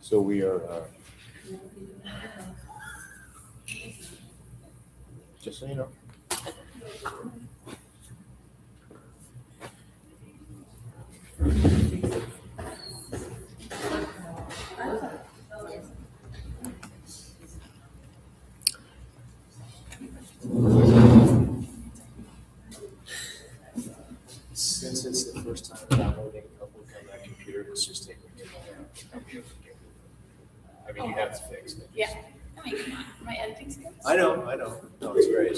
So we are, just so you know. Since it's the first time downloading a book on that computer, it's just taking me too long. I mean, you have to fix it. Yeah. I mean, come on, my editing skills. I know. No, it's great.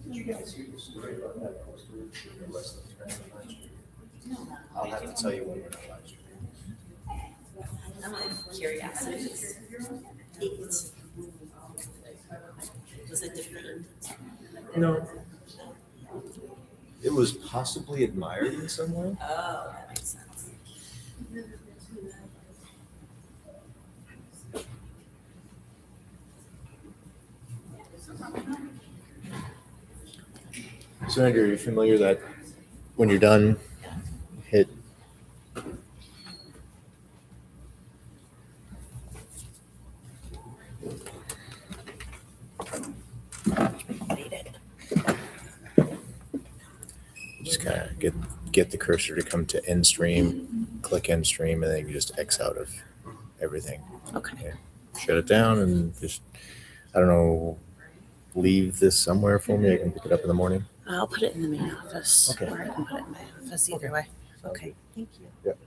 Did you guys hear the story about that poster? I'll have to tell you when we're not live streaming. I'm like curiosity. Was it different? No. It was possibly admired in some way. Oh, that makes sense. So Andrew, are you familiar that when you're done, hit just kind of get the cursor to come to end stream, click end stream, and then you just X out of everything. Okay. Yeah. Shut it down and just, I don't know, leave this somewhere for me. I can pick it up in the morning. I'll put it in the main office. Okay. Or I can put it in my office either way. Okay. Thank you. Yep.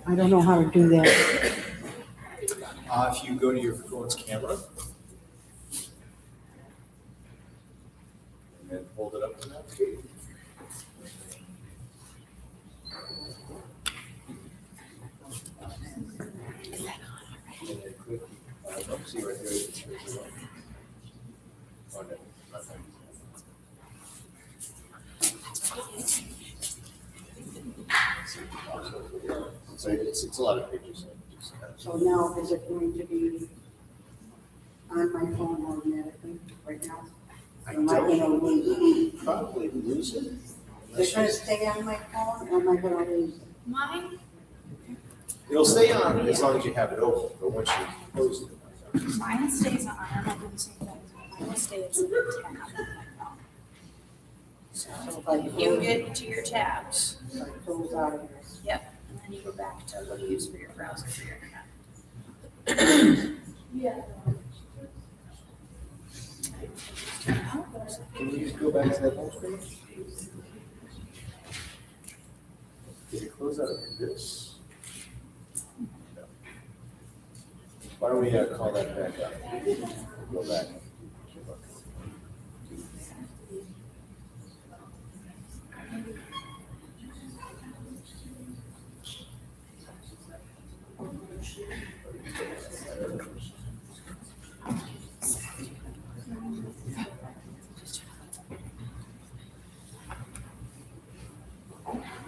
I don't know how to do that. If you go to your phone's camera and hold it up to that. And then click, see right there. It shows it up. Oh, no, not that. So it's a lot of pages. So now is it going to be on my phone automatically right now? Am I gonna lose it? Probably lose it. Is it gonna stay on my phone or am I gonna lose it? Mine, It'll stay on as long as you have it open, but once you close it. mine stays on. I don't know if I'm saying that. Mine stays in the tab on my phone. So if I You close, get to your tabs. if I close out of this. Yep. And then you go back to what you use for your browser for your internet. Can you go back to that home screen? Did it close out of this? Why don't we call that back up? Go back.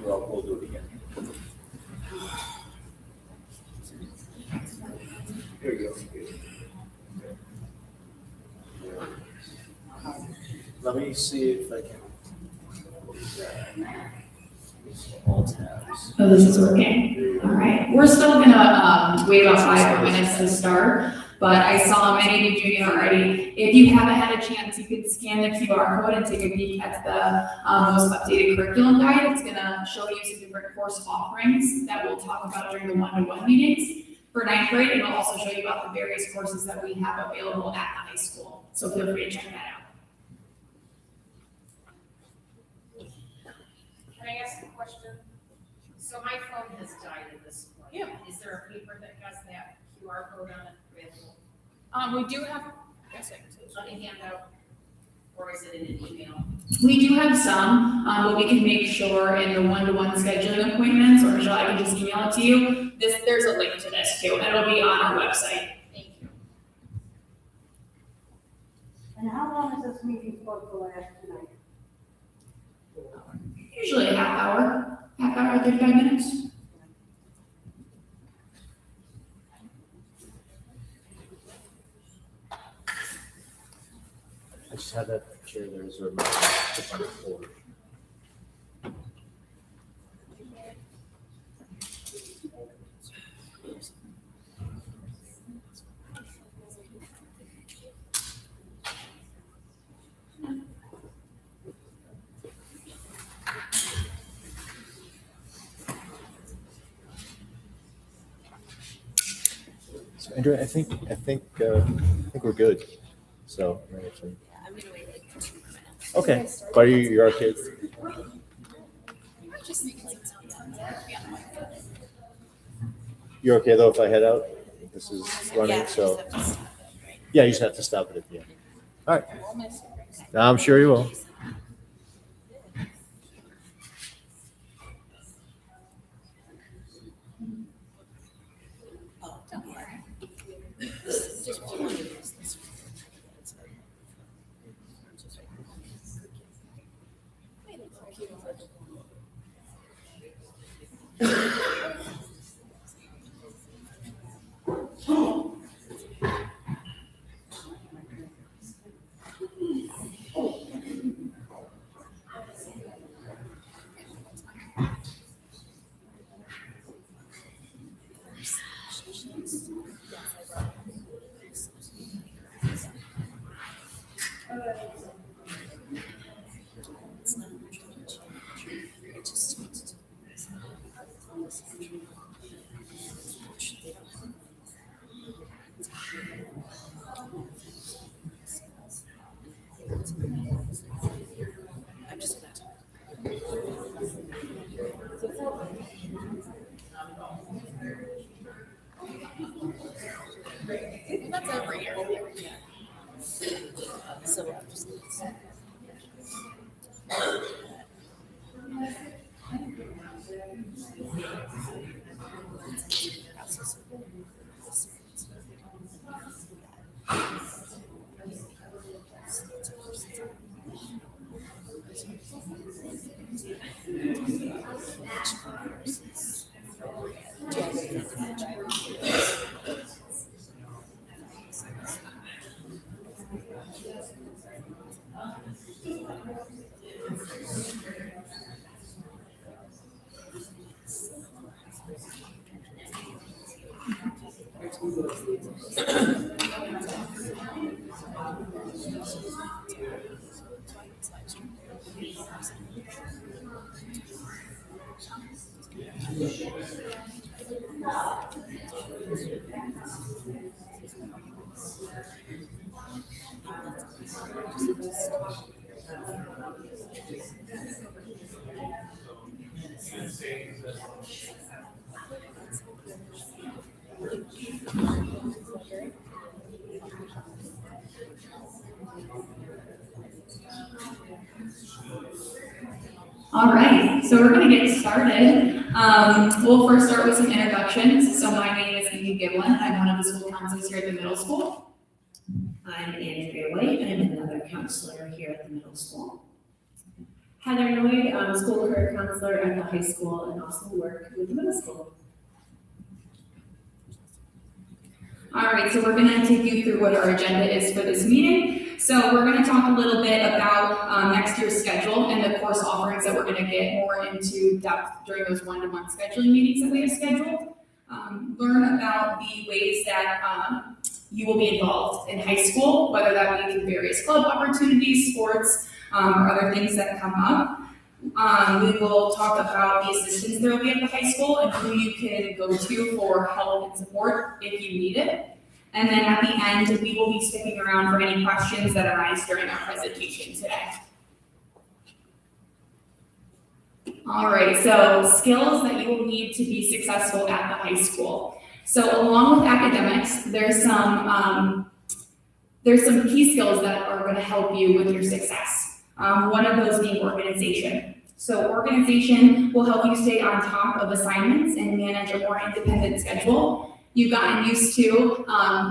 We'll do it again. Here you go. Let me see if I can. All tabs. Oh, this is working. All right. We're still gonna wait about 5 more minutes to start, but I saw many of you doing it already. If you haven't had a chance, you could scan the QR code and take a peek at the most updated curriculum guide. It's gonna show you some different course offerings that we'll talk about during the one-to-one meetings for 9th grade, and it'll also show you about the various courses that we have available at the high school. So feel free to check that out. Can I ask a question? So my phone has died at this point. Yeah. Is there a paper that has that QR code on it available? We do have, On a handout? Or is it in an email? we do have some, but we can make sure in the one-to-one scheduling appointments, or Michelle, I can just email it to you. There's a link to this too, and it'll be on our website. Thank you. And how long is this meeting supposed to last tonight? Usually a half hour, 35 minutes. I just had that chair there reserved. Just on the floor. So Andrew, I think we're good. So. I'm gonna wait like 2 minutes. Okay, but you're our kids. You're okay though if I head out? This is running, Yeah, so, just have to stop it, right? yeah, you just have to stop it at the end. All right. I'm sure you will. Oh, don't worry. Just one of these. I'm just gonna talk. That's every year. So I'm just gonna. All right, so we're gonna get started. We'll first start with some introductions. So my name is Amy Giblin. I'm one of the school counselors here at the middle school. I'm Andrea White, I'm another counselor here at the middle school. Heather Noy, school career counselor at the high school and also work with the middle school. All right, so we're gonna take you through what our agenda is for this meeting. So we're gonna talk a little bit about next year's schedule and the course offerings that we're gonna get more into depth during those one-to-one scheduling meetings that we have scheduled. Learn about the ways that you will be involved in high school, whether that be through various club opportunities, sports, or other things that come up. We will talk about the assistance there will be at the high school and who you can go to for help and support if you need it. And then at the end, we will be sticking around for any questions that arise during our presentation today. All right, so skills that you will need to be successful at the high school. So along with academics, there's some key skills that are going to help you with your success. One of those being organization. So organization will help you stay on top of assignments and manage a more independent schedule. You've gotten used to,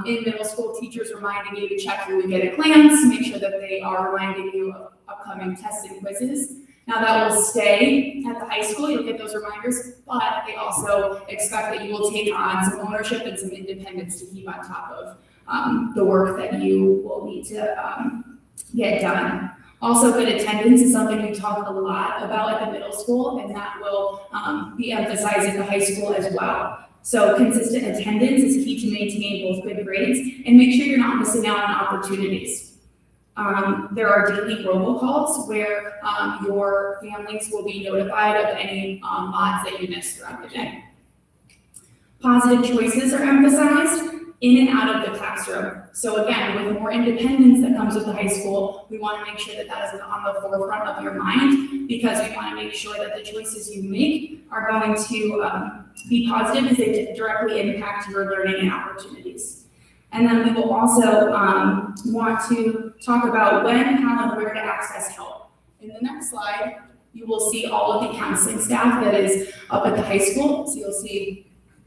in middle school, teachers reminding you to check your week at a glance, make sure that they are reminding you of upcoming tests and quizzes. Now that will stay at the high school, you'll get those reminders, but they also expect that you will take on some ownership and some independence to keep on top of the work that you will need to get done. Also, good attendance is something we talk a lot about at the middle school, and that will be emphasized at the high school as well. So consistent attendance is key to maintain both good grades and make sure you're not missing out on opportunities. There are daily robocalls where your families will be notified of any mods that you missed throughout the day. Positive choices are emphasized in and out of the classroom. So again, with more independence that comes with the high school, we want to make sure that that is on the forefront of your mind, because we want to make sure that the choices you make are going to be positive as they directly impact your learning and opportunities. And then we will also want to talk about when, how, and where to access help. In the next slide, you will see all of the counseling staff that is up at the high school. So you'll see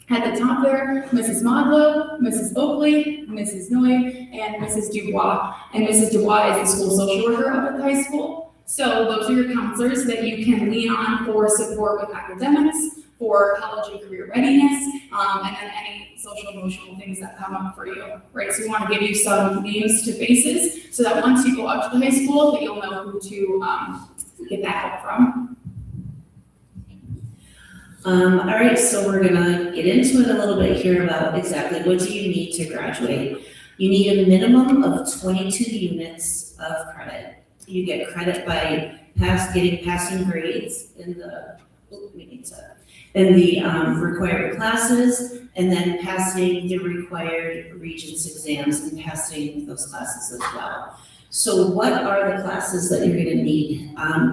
at the top there, Mrs. Modlow, Mrs. Oakley, Mrs. Noy, and Mrs. Dubois. And Mrs. Dubois is the school social worker up at the high school. So those are your counselors that you can lean on for support with academics, for college and career readiness, and then any social emotional things that come up for you, right? So we want to give you some names to faces so that once you go out to the high school, that you'll know who to get that help from. All right, so we're gonna get into it a little bit here about exactly what do you need to graduate. You need a minimum of 22 units of credit. You get credit by passing grades in the required classes, and then passing the required Regents exams and passing those classes as well. So what are the classes that you're gonna need?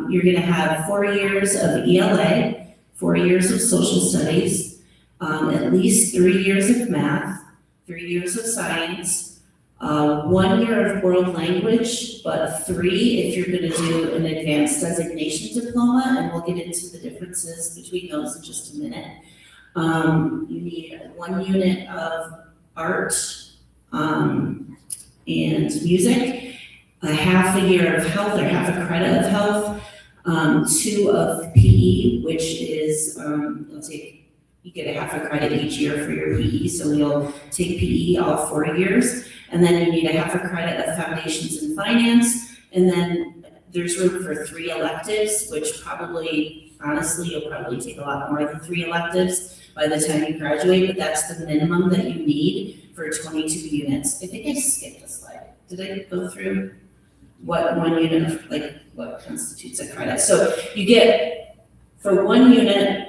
You're gonna have 4 years of ELA, 4 years of social studies, at least 3 years of math, 3 years of science, 1 year of world language, but 3 if you're going to do an advanced designation diploma, and we'll get into the differences between those in just a minute. You need 1 unit of art and music, a half a year of health or half a credit of health, 2 of PE, which is, you get a half a credit each year for your PE, so you'll take PE all 4 years, and then you need a half a credit of foundations in finance, and then there's room for 3 electives, which probably, honestly, you'll probably take a lot more than 3 electives by the time you graduate, but that's the minimum that you need for 22 units. I think I skipped a slide. Did I go through what 1 unit of, what constitutes a credit? So you get, for 1 unit,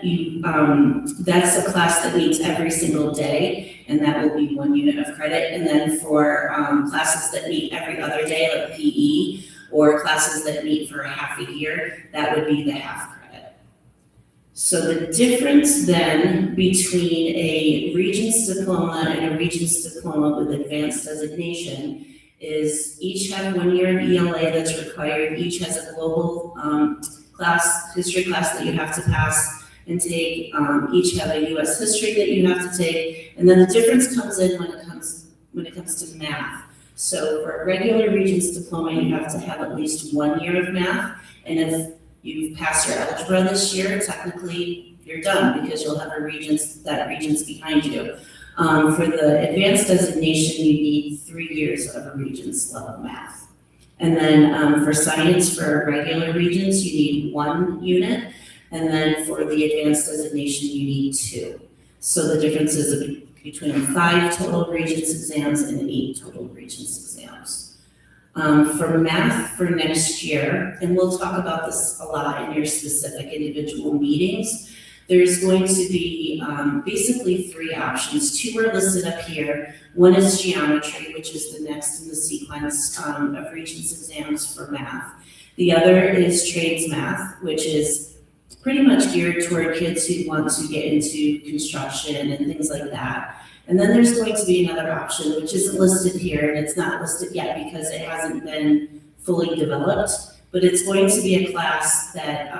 that's a class that meets every single day, and that will be 1 unit of credit. And then for classes that meet every other day, like PE, or classes that meet for a half a year, that would be the half credit. So the difference then between a Regents diploma and a Regents diploma with advanced designation is each have 1 year of ELA that's required, each has a global history class that you have to pass and take, each have a US history that you have to take, and then the difference comes in when it comes to math. So for a regular Regents diploma, you have to have at least 1 year of math, and if you've passed your algebra this year, technically you're done because you'll have that Regents behind you. For the advanced designation, you need 3 years of a Regents level math. And then for science, for regular Regents, you need 1 unit. And then for the advanced designation, you need 2. So the difference is between 5 total Regents exams and 8 total Regents exams. For math for next year, and we'll talk about this a lot in your specific individual meetings, there's going to be basically 3 options. 2 are listed up here. One is geometry, which is the next in the sequence of Regents exams for math. The other is trades math, which is pretty much geared toward kids who want to get into construction and things like that. And then there's going to be another option, which isn't listed here, and it's not listed yet because it hasn't been fully developed, but it's going to be a class that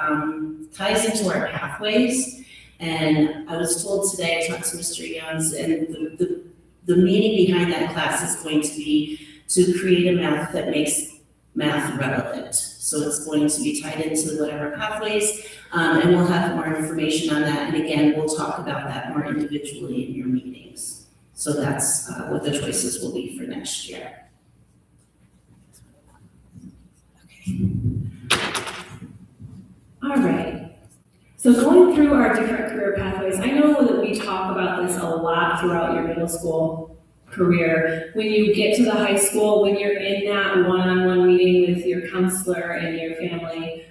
ties into our pathways. And I was told today, I talked to Mr. Youngs, and the meaning behind that class is going to be to create a math that makes math relevant. So it's going to be tied into whatever pathways, and we'll have more information on that. And again, we'll talk about that more individually in your meetings. So that's what the choices will be for next year. All right. So going through our different career pathways, I know that we talk about this a lot throughout your middle school career. When you get to the high school, when you're in that one-on-one meeting with your counselor and your family,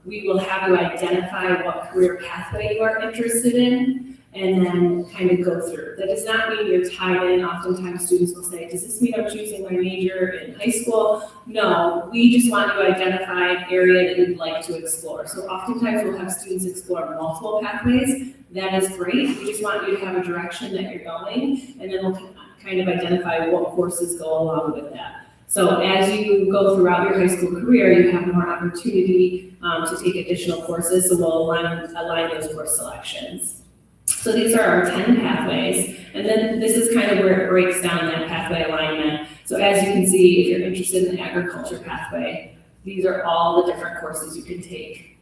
we will have you identify what career pathway you are interested in and then kind of go through. That does not mean you're tied in. Oftentimes students will say, does this mean I'm choosing my major in high school? No, we just want you to identify an area that you'd like to explore. So oftentimes we'll have students explore multiple pathways. That is great. We just want you to have a direction that you're going, and then we'll kind of identify what courses go along with that. So as you go throughout your high school career, you have more opportunity to take additional courses, so we'll align those course selections. So these are our 10 pathways, and then this is kind of where it breaks down that pathway alignment. So as you can see, if you're interested in the agriculture pathway, these are all the different courses you can take.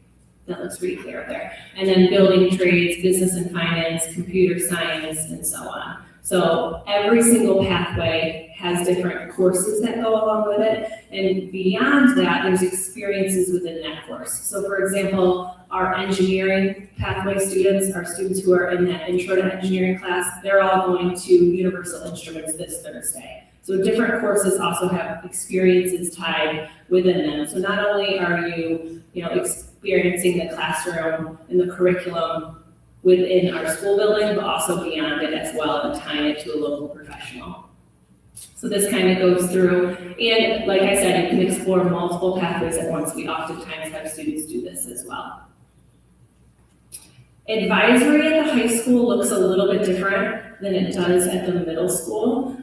That looks pretty clear there. And then building trades, business and finance, computer science, and so on. So every single pathway has different courses that go along with it. And beyond that, there's experiences within that course. So for example, our engineering pathway students, our students who are in that intro to engineering class, they're all going to Universal Instruments this Thursday. So different courses also have experiences tied within them. So not only are you, experiencing the classroom and the curriculum within our school building, but also beyond it as well, and tying it to a local professional. So this kind of goes through, and like I said, you can explore multiple pathways at once. We oftentimes have students do this as well. Advisory at the high school looks a little bit different than it does at the middle school.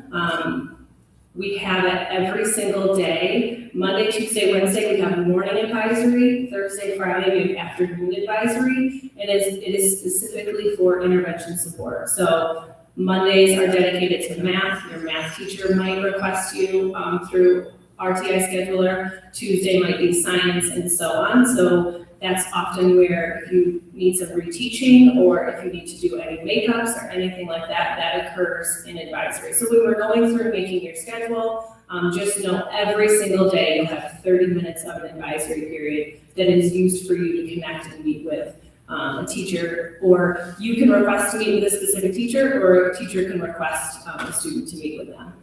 We have it every single day. Monday, Tuesday, Wednesday, we have morning advisory. Thursday, Friday, we have afternoon advisory. And it is specifically for intervention support. So Mondays are dedicated to math. Your math teacher might request you through RTI scheduler. Tuesday might be science and so on. So that's often where if you need some reteaching or if you need to do any makeups or anything like that, that occurs in advisory. So when we're going through making your schedule, just know every single day you'll have 30 minutes of an advisory period that is used for you to connect and meet with a teacher, or you can request to meet with a specific teacher, or a teacher can request a student to meet with them.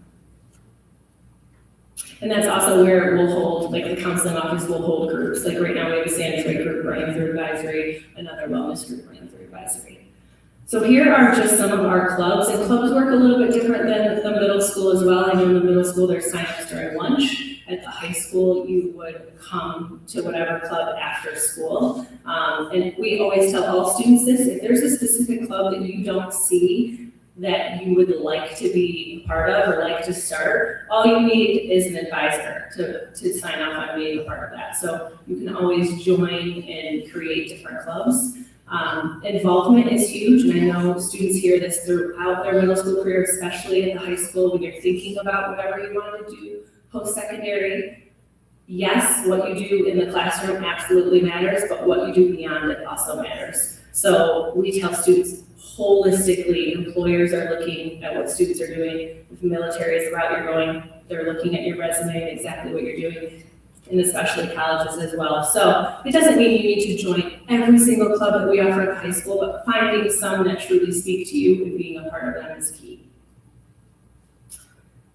And that's also where we'll hold, like the counseling office will hold groups. Like right now we have a sanitary group running through advisory, another wellness group running through advisory. So here are just some of our clubs, and clubs work a little bit different than the middle school as well. I know in the middle school there's sign-ups during lunch. At the high school, you would come to whatever club after school. And we always tell all students this: if there's a specific club that you don't see that you would like to be a part of or like to start, all you need is an advisor to sign off on being a part of that. So you can always join and create different clubs. Involvement is huge, and I know students hear this throughout their middle school career, especially at the high school when you're thinking about whatever you want to do post-secondary. Yes, what you do in the classroom absolutely matters, but what you do beyond it also matters. So we tell students holistically, employers are looking at what students are doing. If the military is the route you're going, they're looking at your resume and exactly what you're doing, and especially colleges as well. So it doesn't mean you need to join every single club that we offer at high school, but finding some that truly speak to you and being a part of them is key.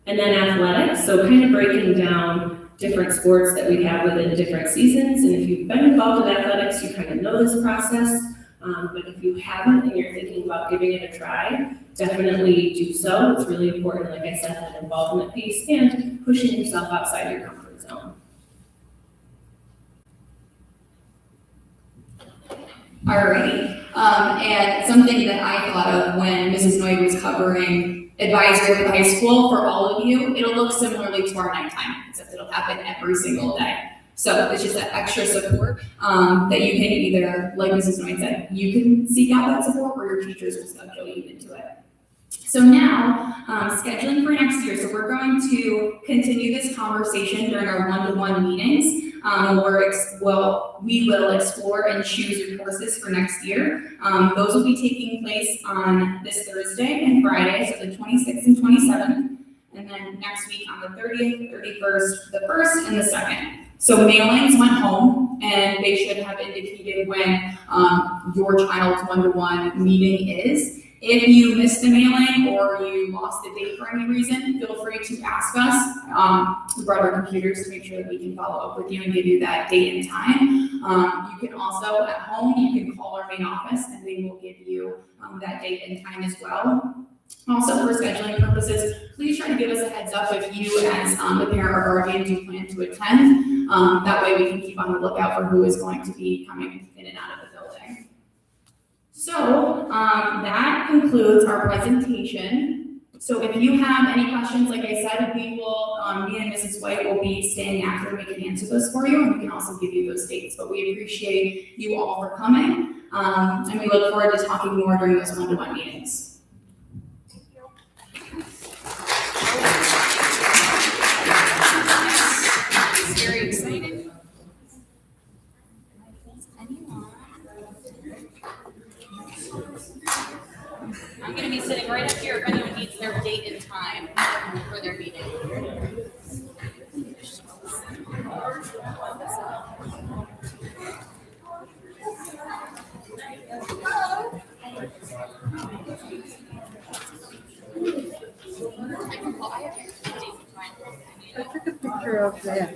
And then athletics, so kind of breaking down different sports that we have within different seasons. And if you've been involved in athletics, you kind of know this process. But if you haven't and you're thinking about giving it a try, definitely do so. It's really important, like I said, that involvement piece and pushing yourself outside your comfort zone. Alrighty, and something that I thought of when Mrs. Noy was covering advisory for the high school, for all of you, it'll look similarly to our nighttime, except it'll happen every single day. So it's just that extra support that you can either, like Mrs. Noy said, you can seek out that support or your teachers will schedule you into it. So now, scheduling for next year. So we're going to continue this conversation during our one-to-one meetings. We will explore and choose your courses for next year. Those will be taking place on this Thursday and Friday, so the 26th and 27th. And then next week on the 30th, 31st, the 1st, and the 2nd. So mailings went home, and they should have indicated when your child's one-to-one meeting is. If you missed the mailing or you lost the date for any reason, feel free to ask us. We brought our computers to make sure that we can follow up with you and give you that date and time. You can also, at home, you can call our main office and they will give you that date and time as well. Also, for scheduling purposes, please try to give us a heads up if you, as the parent or guardian, do plan to attend. That way we can keep on the lookout for who is going to be coming in and out of the building. So that concludes our presentation. So if you have any questions, like I said, we will, me and Mrs. White will be staying after. We can answer those for you, and we can also give you those dates. But we appreciate you all for coming, and we look forward to talking more during those one-to-one meetings. Very exciting. I'm going to be sitting right up here if anyone needs their date and time for their meeting. I took a picture of that.